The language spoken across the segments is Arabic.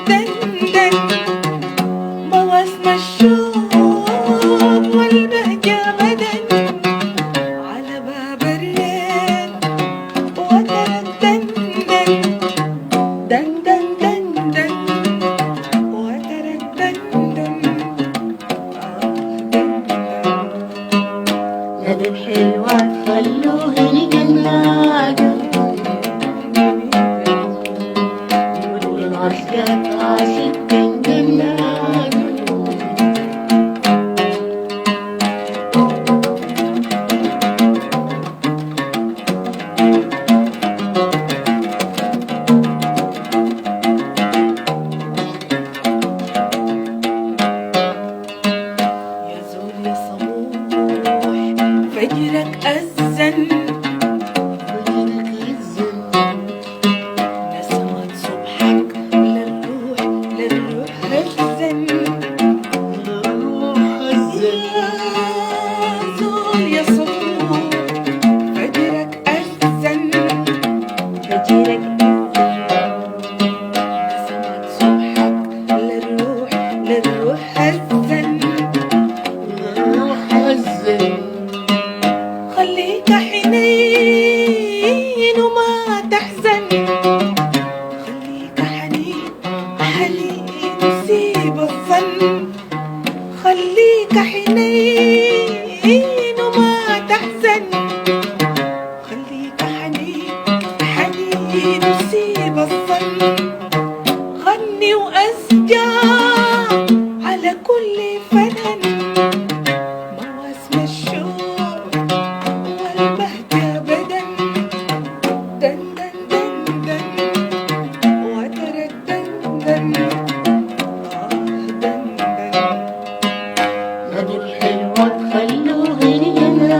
دندن مواسم الشوق والبهجة بدن على باب الريت وترك دندن دندن دندن وترك دندن نادي الحلوة خلوه يجنن والعسكر عاشق كان جنان يا زول يا صبوح فجرك أذن نسمة صبحك للروح هزن يا زول يا صبوح فجرك أذن فجرك نسمة صبحك للروح هزن حزن خليك حنين وما تحزن خليك حنين وسيب الظن خليك حنين وما تحزن خليك حنين وسيب الظن غني وأسجى على كل فنن مواسم الشوق والبهجة بدن دندن دندن وترك دندن دندن نادي الحلوة خلوه يجنن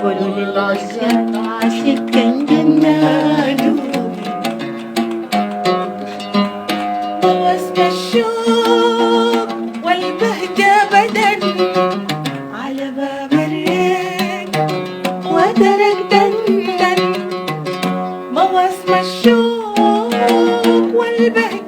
قولوا للعسكر عاشق كان جنان مواسم الشوق والبهجة بدن على باب الريت وترك دندن مواسم الشوق والبهجة